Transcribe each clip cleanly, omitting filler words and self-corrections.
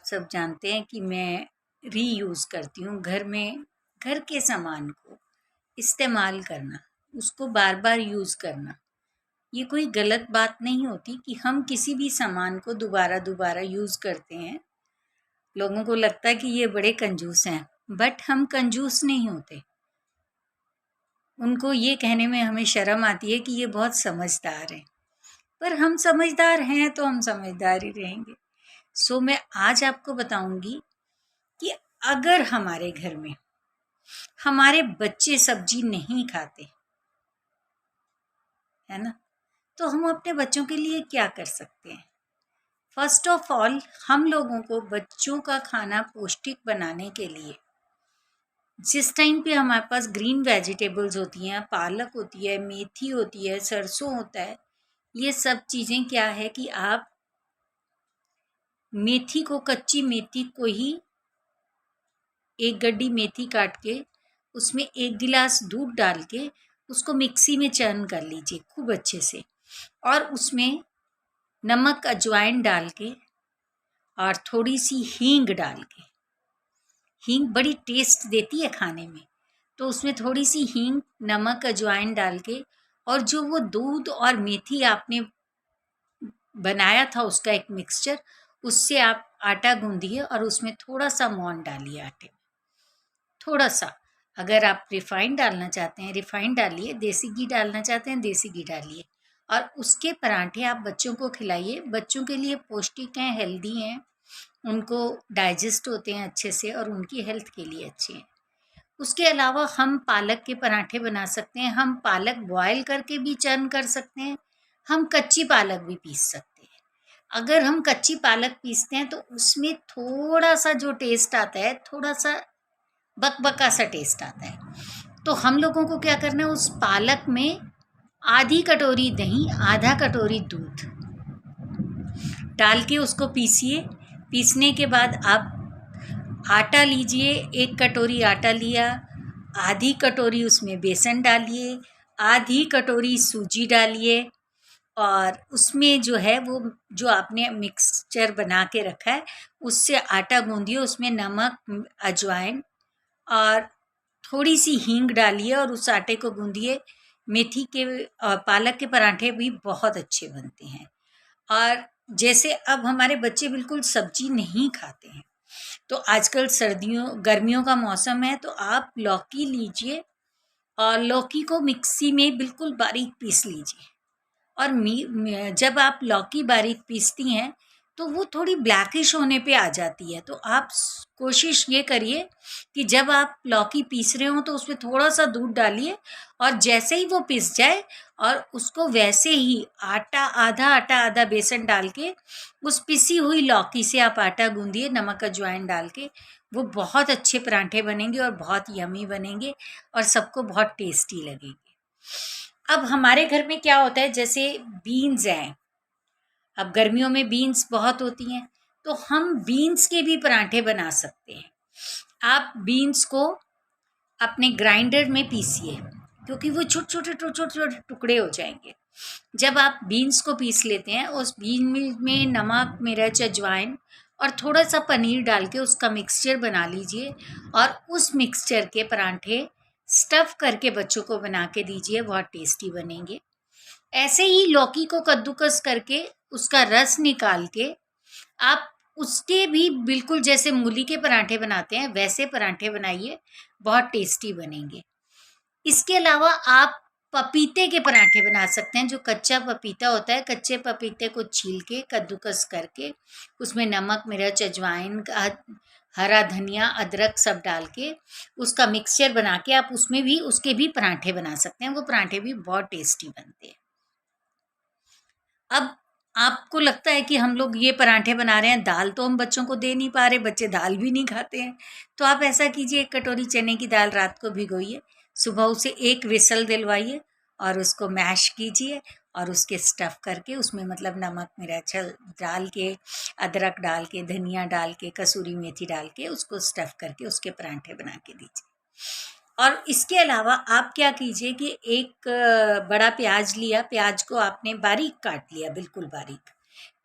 सब जानते हैं कि मैं रीयूज़ करती हूँ। घर में घर के सामान को इस्तेमाल करना, उसको बार बार यूज़ करना, ये कोई गलत बात नहीं होती कि हम किसी भी सामान को दोबारा दोबारा यूज़ करते हैं। लोगों को लगता है कि ये बड़े कंजूस हैं, बट हम कंजूस नहीं होते। उनको ये कहने में हमें शर्म आती है कि ये बहुत समझदार हैं, पर हम समझदार हैं तो हम समझदार ही रहेंगे। सो मैं आज आपको बताऊंगी कि अगर हमारे घर में हमारे बच्चे सब्जी नहीं खाते, है ना, तो हम अपने बच्चों के लिए क्या कर सकते हैं। फर्स्ट ऑफ ऑल, हम लोगों को बच्चों का खाना पौष्टिक बनाने के लिए जिस टाइम पे हमारे पास ग्रीन वेजिटेबल्स होती हैं, पालक होती है, मेथी होती है, सरसों होता है, ये सब चीज़ें क्या है कि आप मेथी को, कच्ची मेथी को ही एक गड्डी मेथी काट के उसमें 1 गिलास दूध डाल के उसको मिक्सी में चर्न कर लीजिए खूब अच्छे से, और उसमें नमक अजवाइन डाल के और थोड़ी सी हींग डाल के, हींग बड़ी टेस्ट देती है खाने में, तो उसमें थोड़ी सी हींग, नमक अजवाइन डाल के, और जो वो दूध और मेथी आपने बनाया था उसका एक मिक्सचर, उससे आप आटा गूंदिए और उसमें थोड़ा सा मोहन डालिए आटे में, थोड़ा सा। अगर आप रिफाइंड डालना चाहते हैं रिफाइंड डालिए, देसी घी डालना चाहते हैं देसी घी डालिए, और उसके पराठे आप बच्चों को खिलाइए। बच्चों के लिए पौष्टिक हैं, हेल्दी हैं, उनको डाइजेस्ट होते हैं अच्छे से और उनकी हेल्थ के लिए अच्छे हैं। उसके अलावा हम पालक के पराठे बना सकते हैं। हम पालक बॉयल करके भी चर्न कर सकते हैं, हम कच्ची पालक भी पीस सकते हैं। अगर हम कच्ची पालक पीसते हैं तो उसमें थोड़ा सा जो टेस्ट आता है, थोड़ा सा बकबका सा टेस्ट आता है। तो हम लोगों को क्या करना है, उस पालक में आधी कटोरी दही, आधा कटोरी दूध डाल के उसको पीसिए। पीसने के बाद आप आटा लीजिए, 1 कटोरी आटा लिया, आधी कटोरी उसमें बेसन डालिए, आधी कटोरी सूजी डालिए, और उसमें जो है वो जो आपने मिक्सचर बना के रखा है उससे आटा गूंदिए। उसमें नमक, अजवाइन और थोड़ी सी हींग डालिए और उस आटे को गूंदिए। मेथी के पालक के पराठे भी बहुत अच्छे बनते हैं। और जैसे अब हमारे बच्चे बिल्कुल सब्जी नहीं खाते हैं, तो आजकल गर्मियों का मौसम है, तो आप लौकी लीजिए और लौकी को मिक्सी में बिल्कुल बारीक पीस लीजिए। और जब आप लौकी बारीक पीसती हैं तो वो थोड़ी ब्लैकिश होने पे आ जाती है, तो आप कोशिश ये करिए कि जब आप लौकी पीस रहे हो तो उसमें थोड़ा सा दूध डालिए, और जैसे ही वो पिस जाए और उसको वैसे ही आटा आधा बेसन डाल के उस पिसी हुई लौकी से आप आटा गूंदिए नमक अजवाइन डाल के। वो बहुत अच्छे पराठे बनेंगे और बहुत यमी बनेंगे और सबको बहुत टेस्टी लगेंगे। अब हमारे घर में क्या होता है, जैसे बीन्स हैं, अब गर्मियों में बीन्स बहुत होती हैं, तो हम बीन्स के भी पराठे बना सकते हैं। आप बीन्स को अपने ग्राइंडर में पीसिए, क्योंकि वो छोटे छोटे टुकड़े हो जाएंगे। जब आप बीन्स को पीस लेते हैं, उस बीन में नमक, मिर्च, अजवाइन और थोड़ा सा पनीर डाल के उसका मिक्सचर बना लीजिए, और उस मिक्सचर के पराठे स्टफ़ करके बच्चों को बना के दीजिए, बहुत टेस्टी बनेंगे। ऐसे ही लौकी को कद्दूकस करके उसका रस निकाल के आप उसके भी बिल्कुल जैसे मूली के पराठे बनाते हैं वैसे पराठे बनाइए, बहुत टेस्टी बनेंगे। इसके अलावा आप पपीते के पराठे बना सकते हैं। जो कच्चा पपीता होता है, कच्चे पपीते को छील के कद्दूकस करके उसमें नमक, मिर्च, अजवाइन, हरा धनिया, अदरक सब डाल के उसका मिक्सचर बना के आप उसमें भी उसके भी पराठे बना सकते हैं। वो पराठे भी बहुत टेस्टी बनते हैं। अब आपको लगता है कि हम लोग ये पराठे बना रहे हैं, दाल तो हम बच्चों को दे नहीं पा रहे, बच्चे दाल भी नहीं खाते हैं, तो आप ऐसा कीजिए, 1 कटोरी चने की दाल रात को भिगोइए, सुबह उसे 1 विसल दिलवाइए और उसको मैश कीजिए, और उसके स्टफ़ करके उसमें मतलब नमक, मिर्च डाल के, अदरक डाल के, धनिया डाल के, कसूरी मेथी डाल के उसको स्टफ़ करके उसके पराठे बना के दीजिए। और इसके अलावा आप क्या कीजिए कि एक बड़ा प्याज लिया, प्याज को आपने बारीक काट लिया, बिल्कुल बारीक।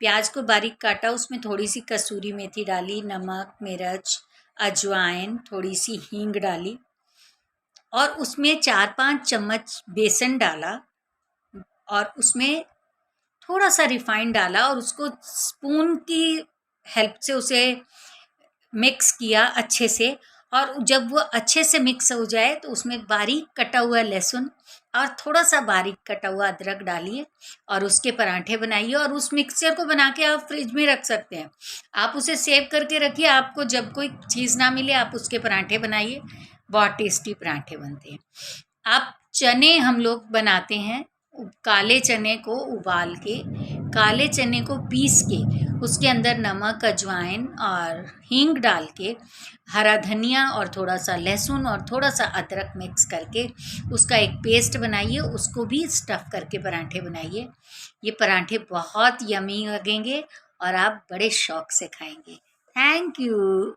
प्याज को बारीक काटा, उसमें थोड़ी सी कसूरी मेथी डाली, नमक, मिर्च, अजवाइन, थोड़ी सी हींग डाली और उसमें 4-5 चम्मच बेसन डाला और उसमें थोड़ा सा रिफाइंड डाला और उसको स्पून की हेल्प से उसे मिक्स किया अच्छे से। और जब वो अच्छे से मिक्स हो जाए तो उसमें बारीक कटा हुआ लहसुन और थोड़ा सा बारीक कटा हुआ अदरक डालिए और उसके पराठे बनाइए। और उस मिक्सचर को बना के आप फ्रिज में रख सकते हैं, आप उसे सेव करके रखिए। आपको जब कोई चीज़ ना मिले आप उसके पराठे बनाइए, बहुत टेस्टी पराठे बनते हैं। आप चने हम लोग बनाते हैं, काले चने को उबाल के, काले चने को पीस के, उसके अंदर नमक, अजवाइन और हींग डाल के, हरा धनिया और थोड़ा सा लहसुन और थोड़ा सा अदरक मिक्स करके उसका एक पेस्ट बनाइए, उसको भी स्टफ़ करके पराठे बनाइए। ये पराठे बहुत यमी लगेंगे और आप बड़े शौक से खाएंगे। Thank you.